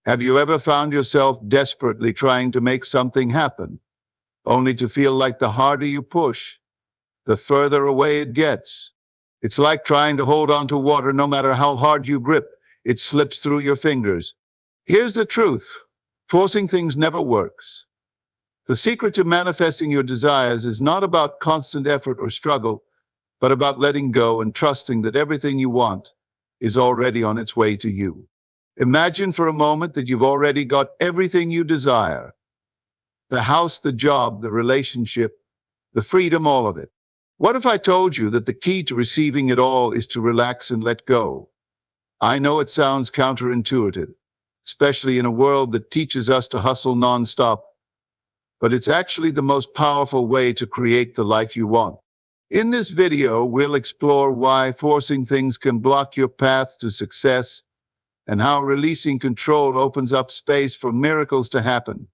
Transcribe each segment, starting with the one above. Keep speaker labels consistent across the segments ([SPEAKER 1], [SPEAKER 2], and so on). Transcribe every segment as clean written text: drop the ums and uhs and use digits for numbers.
[SPEAKER 1] Have you ever found yourself desperately trying to make something happen, only to feel like the harder you push, the further away it gets? It's like trying to hold on to water. No matter how hard you grip, it slips through your fingers. Here's the truth. Forcing things never works. The secret to manifesting your desires is not about constant effort or struggle, but about letting go and trusting that everything you want is already on its way to you. Imagine for a moment that you've already got everything you desire: the house, the job, the relationship, the freedom, all of it. What if I told you that the key to receiving it all is to relax and let go? I know it sounds counterintuitive, especially in a world that teaches us to hustle nonstop, but it's actually the most powerful way to create the life you want. In this video, we'll explore why forcing things can block your path to success and how releasing control opens up space for miracles to happen.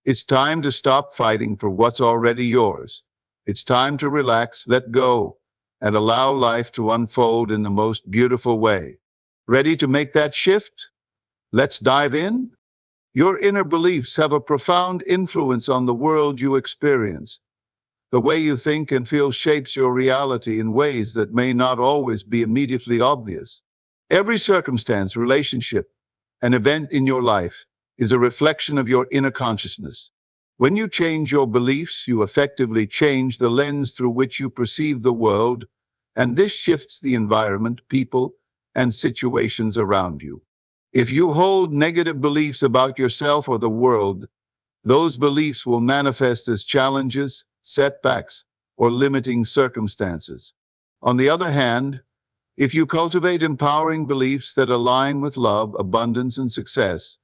[SPEAKER 1] It's time to stop fighting for what's already yours. It's time to relax, let go, and allow life to unfold in the most beautiful way. Ready to make that shift? Let's dive in. Your inner beliefs have a profound influence on the world you experience. The way you think and feel shapes your reality in ways that may not always be immediately obvious. Every circumstance, relationship, and event in your life is a reflection of your inner consciousness. When you change your beliefs, you effectively change the lens through which you perceive the world, and this shifts the environment, people, and situations around you. If you hold negative beliefs about yourself or the world, those beliefs will manifest as challenges, setbacks, or limiting circumstances. On the other hand, if you cultivate empowering beliefs that align with love, abundance, and success,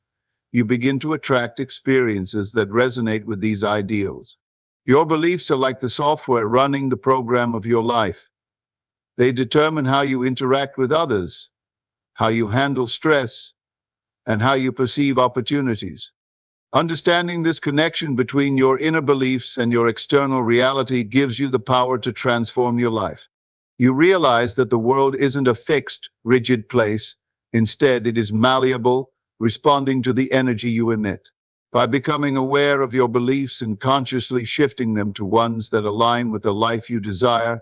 [SPEAKER 1] you begin to attract experiences that resonate with these ideals. Your beliefs are like the software running the program of your life. They determine how you interact with others, how you handle stress, and how you perceive opportunities. Understanding this connection between your inner beliefs and your external reality gives you the power to transform your life. You realize that the world isn't a fixed, rigid place. Instead, it is malleable, responding to the energy you emit. By becoming aware of your beliefs and consciously shifting them to ones that align with the life you desire,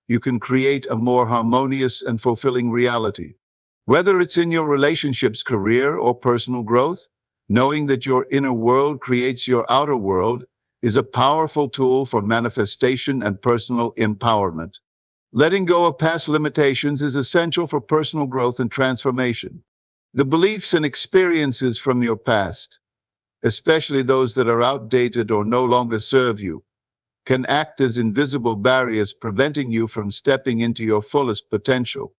[SPEAKER 1] you can create a more harmonious and fulfilling reality. Whether it's in your relationships, career, or personal growth, knowing that your inner world creates your outer world is a powerful tool for manifestation and personal empowerment. Letting go of past limitations is essential for personal growth and transformation. The beliefs and experiences from your past, especially those that are outdated or no longer serve you, can act as invisible barriers preventing you from stepping into your fullest potential.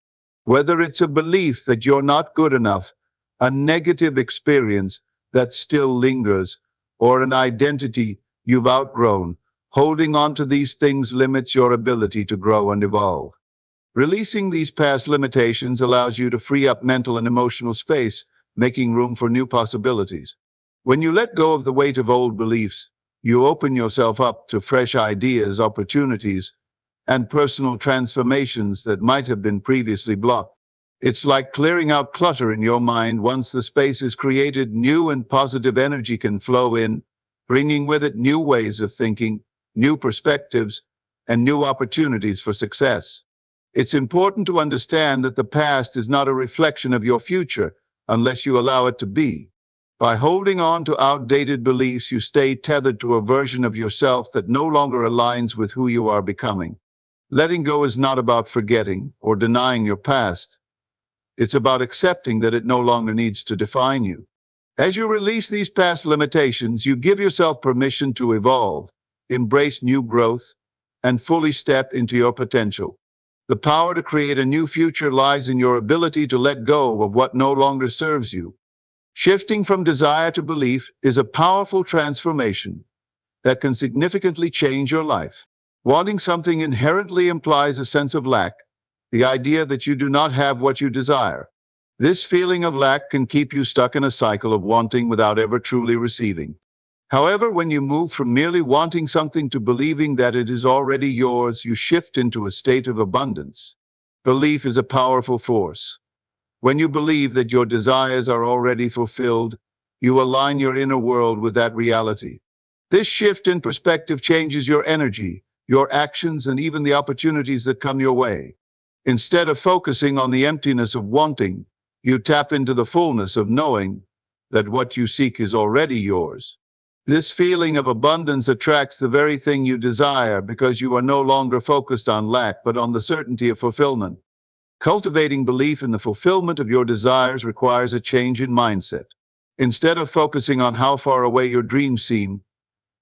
[SPEAKER 1] Whether it's a belief that you're not good enough, a negative experience that still lingers, or an identity you've outgrown, holding on to these things limits your ability to grow and evolve. Releasing these past limitations allows you to free up mental and emotional space, making room for new possibilities. When you let go of the weight of old beliefs, you open yourself up to fresh ideas, opportunities, and personal transformations that might have been previously blocked. It's like clearing out clutter in your mind. Once the space is created, new and positive energy can flow in, bringing with it new ways of thinking, new perspectives, and new opportunities for success. It's important to understand that the past is not a reflection of your future unless you allow it to be. By holding on to outdated beliefs, you stay tethered to a version of yourself that no longer aligns with who you are becoming. Letting go is not about forgetting or denying your past. It's about accepting that it no longer needs to define you. As you release these past limitations, you give yourself permission to evolve, embrace new growth, and fully step into your potential. The power to create a new future lies in your ability to let go of what no longer serves you. Shifting from desire to belief is a powerful transformation that can significantly change your life. Wanting something inherently implies a sense of lack, the idea that you do not have what you desire. This feeling of lack can keep you stuck in a cycle of wanting without ever truly receiving. However, when you move from merely wanting something to believing that it is already yours, you shift into a state of abundance. Belief is a powerful force. When you believe that your desires are already fulfilled, you align your inner world with that reality. This shift in perspective changes your energy, your actions, and even the opportunities that come your way. Instead of focusing on the emptiness of wanting, you tap into the fullness of knowing that what you seek is already yours. This feeling of abundance attracts the very thing you desire because you are no longer focused on lack but on the certainty of fulfillment. Cultivating belief in the fulfillment of your desires requires a change in mindset. Instead of focusing on how far away your dreams seem,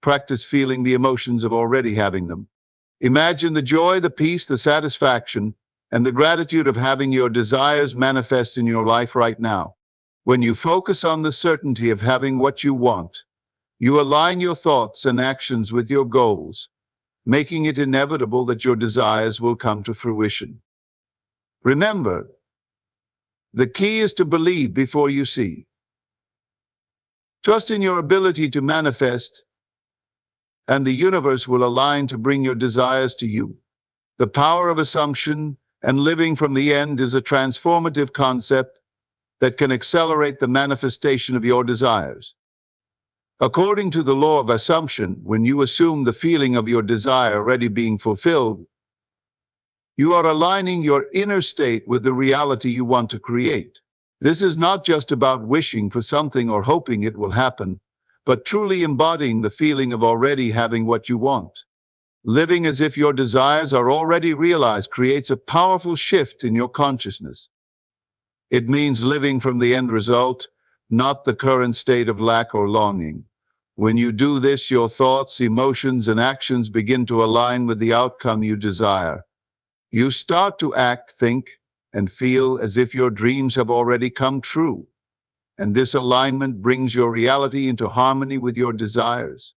[SPEAKER 1] practice feeling the emotions of already having them. Imagine the joy, the peace, the satisfaction, and the gratitude of having your desires manifest in your life right now. When you focus on the certainty of having what you want, you align your thoughts and actions with your goals, making it inevitable that your desires will come to fruition. Remember, the key is to believe before you see. Trust in your ability to manifest, and the universe will align to bring your desires to you. The power of assumption and living from the end is a transformative concept that can accelerate the manifestation of your desires. According to the law of assumption, when you assume the feeling of your desire already being fulfilled, you are aligning your inner state with the reality you want to create. This is not just about wishing for something or hoping it will happen, but truly embodying the feeling of already having what you want. Living as if your desires are already realized creates a powerful shift in your consciousness. It means living from the end result, not the current state of lack or longing. When you do this, your thoughts, emotions, and actions begin to align with the outcome you desire. You start to act, think, and feel as if your dreams have already come true. And this alignment brings your reality into harmony with your desires.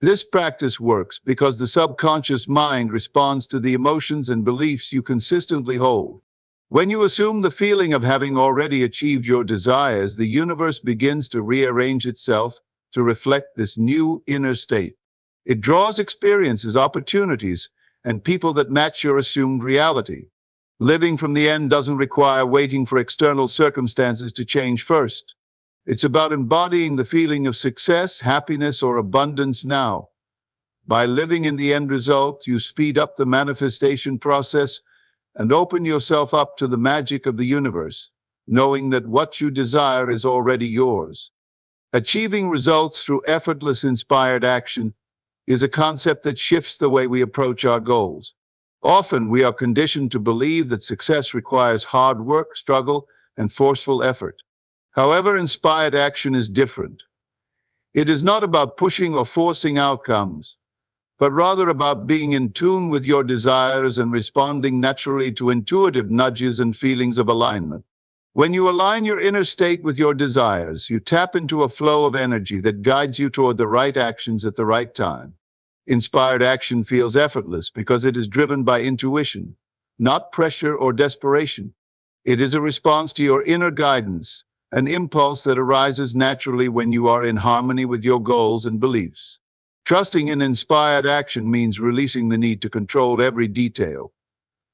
[SPEAKER 1] This practice works because the subconscious mind responds to the emotions and beliefs you consistently hold. When you assume the feeling of having already achieved your desires, the universe begins to rearrange itself to reflect this new inner state. It draws experiences, opportunities, and people that match your assumed reality. Living from the end doesn't require waiting for external circumstances to change first. It's about embodying the feeling of success, happiness, or abundance now. By living in the end result, you speed up the manifestation process and open yourself up to the magic of the universe, knowing that what you desire is already yours. Achieving results through effortless inspired action is a concept that shifts the way we approach our goals. Often we are conditioned to believe that success requires hard work, struggle, and forceful effort. However, inspired action is different. It is not about pushing or forcing outcomes, but rather about being in tune with your desires and responding naturally to intuitive nudges and feelings of alignment. When you align your inner state with your desires, you tap into a flow of energy that guides you toward the right actions at the right time. Inspired action feels effortless because it is driven by intuition, not pressure or desperation. It is a response to your inner guidance, an impulse that arises naturally when you are in harmony with your goals and beliefs. Trusting in inspired action means releasing the need to control every detail.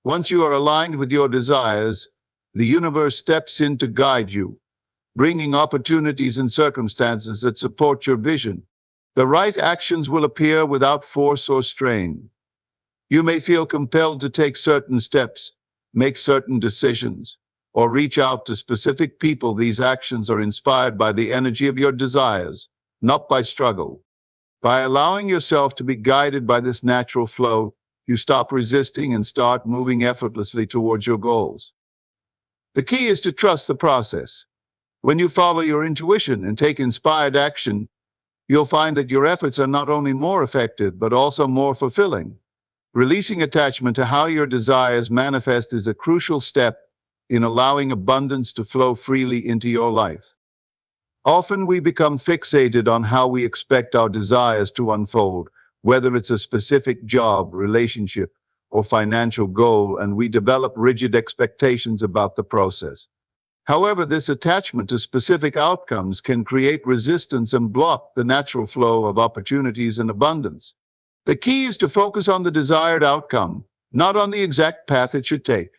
[SPEAKER 1] Once you are aligned with your desires, the universe steps in to guide you, bringing opportunities and circumstances that support your vision. The right actions will appear without force or strain. You may feel compelled to take certain steps, make certain decisions, or reach out to specific people. These actions are inspired by the energy of your desires, not by struggle. By allowing yourself to be guided by this natural flow, you stop resisting and start moving effortlessly towards your goals. The key is to trust the process. When you follow your intuition and take inspired action, you'll find that your efforts are not only more effective, but also more fulfilling. Releasing attachment to how your desires manifest is a crucial step in allowing abundance to flow freely into your life. Often we become fixated on how we expect our desires to unfold, whether it's a specific job, relationship, or financial goal, and we develop rigid expectations about the process. However, this attachment to specific outcomes can create resistance and block the natural flow of opportunities and abundance. The key is to focus on the desired outcome, not on the exact path it should take.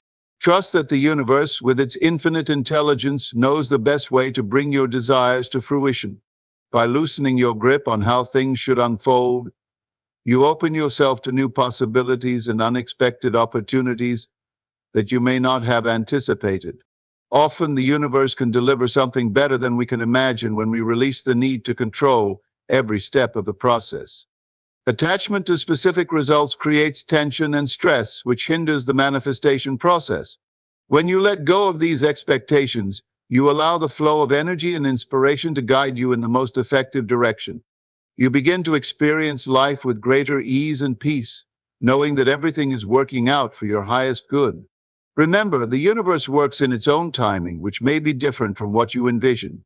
[SPEAKER 1] Trust that the universe, with its infinite intelligence, knows the best way to bring your desires to fruition. By loosening your grip on how things should unfold, you open yourself to new possibilities and unexpected opportunities that you may not have anticipated. Often the universe can deliver something better than we can imagine when we release the need to control every step of the process. Attachment to specific results creates tension and stress, which hinders the manifestation process. When you let go of these expectations, you allow the flow of energy and inspiration to guide you in the most effective direction. You begin to experience life with greater ease and peace, knowing that everything is working out for your highest good. Remember, the universe works in its own timing, which may be different from what you envision.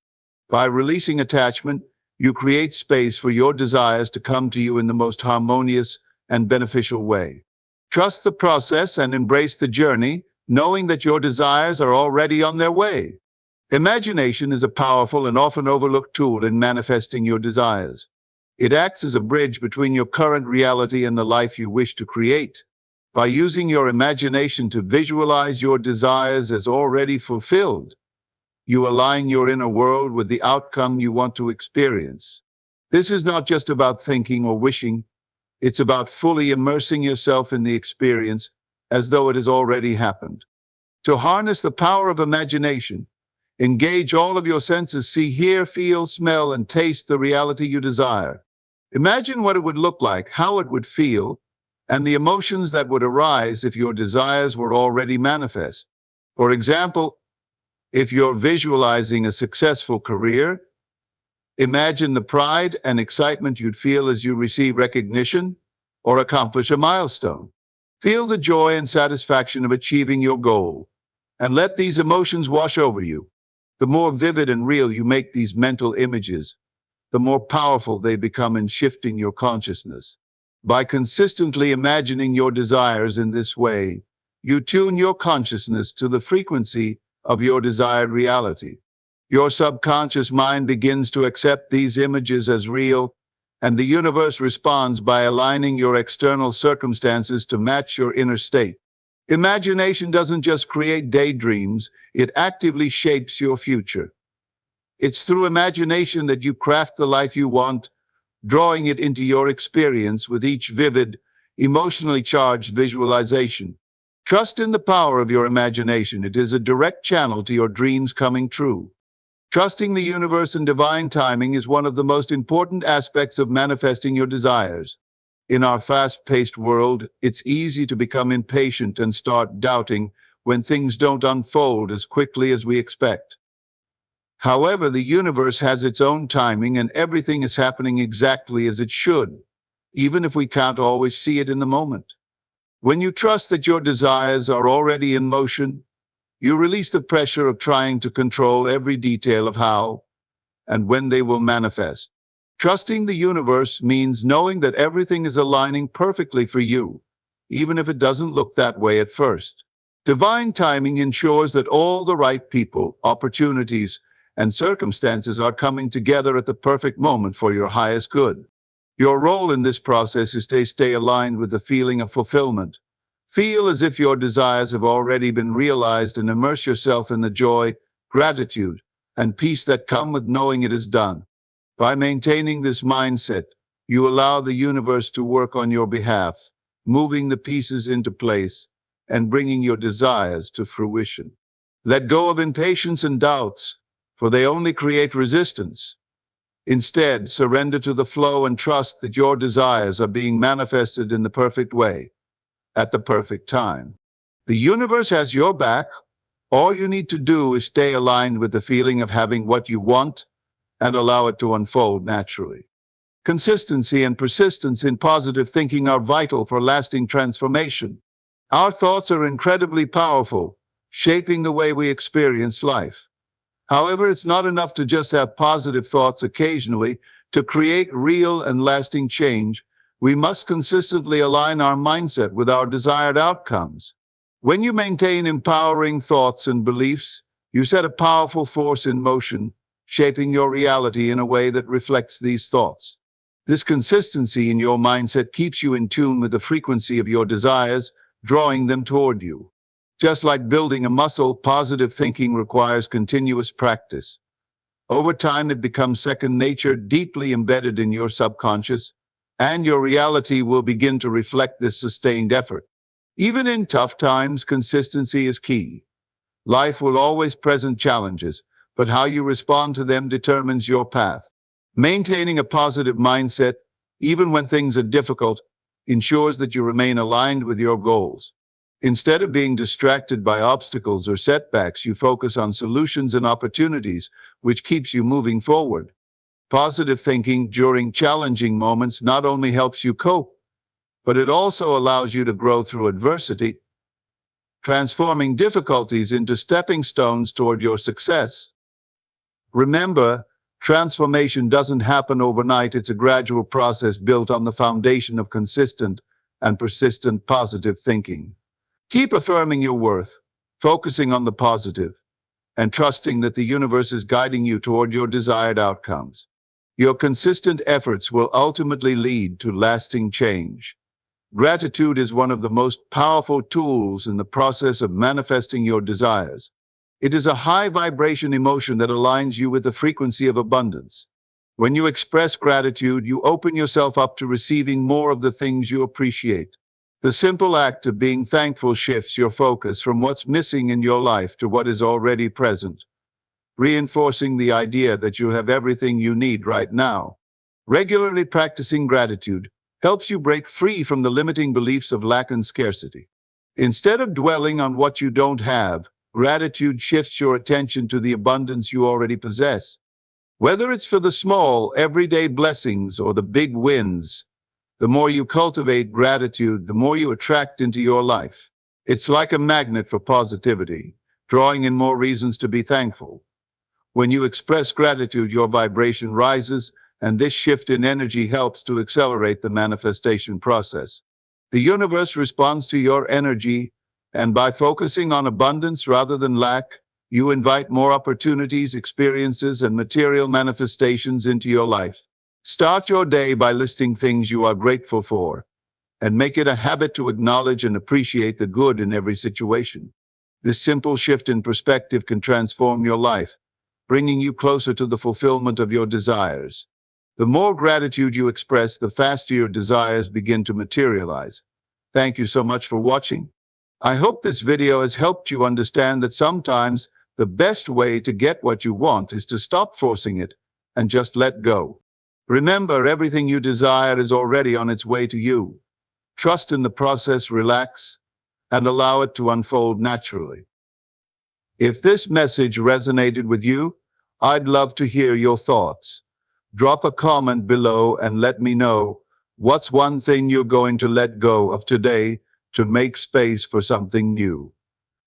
[SPEAKER 1] By releasing attachment, you create space for your desires to come to you in the most harmonious and beneficial way. Trust the process and embrace the journey, knowing that your desires are already on their way. Imagination is a powerful and often overlooked tool in manifesting your desires. It acts as a bridge between your current reality and the life you wish to create. By using your imagination to visualize your desires as already fulfilled, you align your inner world with the outcome you want to experience. This is not just about thinking or wishing, it's about fully immersing yourself in the experience as though it has already happened. To harness the power of imagination, engage all of your senses, see, hear, feel, smell, and taste the reality you desire. Imagine what it would look like, how it would feel, and the emotions that would arise if your desires were already manifest. For example, if you're visualizing a successful career, imagine the pride and excitement you'd feel as you receive recognition or accomplish a milestone. Feel the joy and satisfaction of achieving your goal, and let these emotions wash over you. The more vivid and real you make these mental images, the more powerful they become in shifting your consciousness. By consistently imagining your desires in this way, you tune your consciousness to the frequency of your desired reality. Your subconscious mind begins to accept these images as real, and the universe responds by aligning your external circumstances to match your inner state. Imagination doesn't just create daydreams, it actively shapes your future. It's through imagination that you craft the life you want, drawing it into your experience with each vivid, emotionally charged visualization. Trust in the power of your imagination. It is a direct channel to your dreams coming true. Trusting the universe and divine timing is one of the most important aspects of manifesting your desires. In our fast-paced world, it's easy to become impatient and start doubting when things don't unfold as quickly as we expect. However, the universe has its own timing and everything is happening exactly as it should, even if we can't always see it in the moment. When you trust that your desires are already in motion, you release the pressure of trying to control every detail of how and when they will manifest. Trusting the universe means knowing that everything is aligning perfectly for you, even if it doesn't look that way at first. Divine timing ensures that all the right people, opportunities, and circumstances are coming together at the perfect moment for your highest good. Your role in this process is to stay aligned with the feeling of fulfillment. Feel as if your desires have already been realized and immerse yourself in the joy, gratitude, and peace that come with knowing it is done. By maintaining this mindset, you allow the universe to work on your behalf, moving the pieces into place and bringing your desires to fruition. Let go of impatience and doubts, for they only create resistance. Instead, surrender to the flow and trust that your desires are being manifested in the perfect way, at the perfect time. The universe has your back. All you need to do is stay aligned with the feeling of having what you want and allow it to unfold naturally. Consistency and persistence in positive thinking are vital for lasting transformation. Our thoughts are incredibly powerful, shaping the way we experience life. However, it's not enough to just have positive thoughts occasionally. To create real and lasting change, we must consistently align our mindset with our desired outcomes. When you maintain empowering thoughts and beliefs, you set a powerful force in motion, shaping your reality in a way that reflects these thoughts. This consistency in your mindset keeps you in tune with the frequency of your desires, drawing them toward you. Just like building a muscle, positive thinking requires continuous practice. Over time, it becomes second nature, deeply embedded in your subconscious, and your reality will begin to reflect this sustained effort. Even in tough times, consistency is key. Life will always present challenges, but how you respond to them determines your path. Maintaining a positive mindset, even when things are difficult, ensures that you remain aligned with your goals. Instead of being distracted by obstacles or setbacks, you focus on solutions and opportunities, which keeps you moving forward. Positive thinking during challenging moments not only helps you cope, but it also allows you to grow through adversity, transforming difficulties into stepping stones toward your success. Remember, transformation doesn't happen overnight. It's a gradual process built on the foundation of consistent and persistent positive thinking. Keep affirming your worth, focusing on the positive, and trusting that the universe is guiding you toward your desired outcomes. Your consistent efforts will ultimately lead to lasting change. Gratitude is one of the most powerful tools in the process of manifesting your desires. It is a high vibration emotion that aligns you with the frequency of abundance. When you express gratitude, you open yourself up to receiving more of the things you appreciate. The simple act of being thankful shifts your focus from what's missing in your life to what is already present, reinforcing the idea that you have everything you need right now. Regularly practicing gratitude helps you break free from the limiting beliefs of lack and scarcity. Instead of dwelling on what you don't have, gratitude shifts your attention to the abundance you already possess. Whether it's for the small, everyday blessings or the big wins, the more you cultivate gratitude, the more you attract into your life. It's like a magnet for positivity, drawing in more reasons to be thankful. When you express gratitude, your vibration rises, and this shift in energy helps to accelerate the manifestation process. The universe responds to your energy, and by focusing on abundance rather than lack, you invite more opportunities, experiences, and material manifestations into your life. Start your day by listing things you are grateful for, and make it a habit to acknowledge and appreciate the good in every situation. This simple shift in perspective can transform your life, bringing you closer to the fulfillment of your desires. The more gratitude you express, the faster your desires begin to materialize. Thank you so much for watching. I hope this video has helped you understand that sometimes the best way to get what you want is to stop forcing it and just let go. Remember, everything you desire is already on its way to you. Trust in the process, relax, and allow it to unfold naturally. If this message resonated with you, I'd love to hear your thoughts. Drop a comment below and let me know what's one thing you're going to let go of today to make space for something new.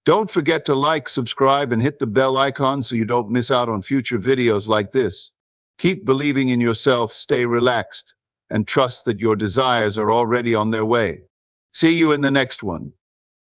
[SPEAKER 1] Don't forget to like, subscribe, and hit the bell icon so you don't miss out on future videos like this. Keep believing in yourself, stay relaxed, and trust that your desires are already on their way. See you in the next one.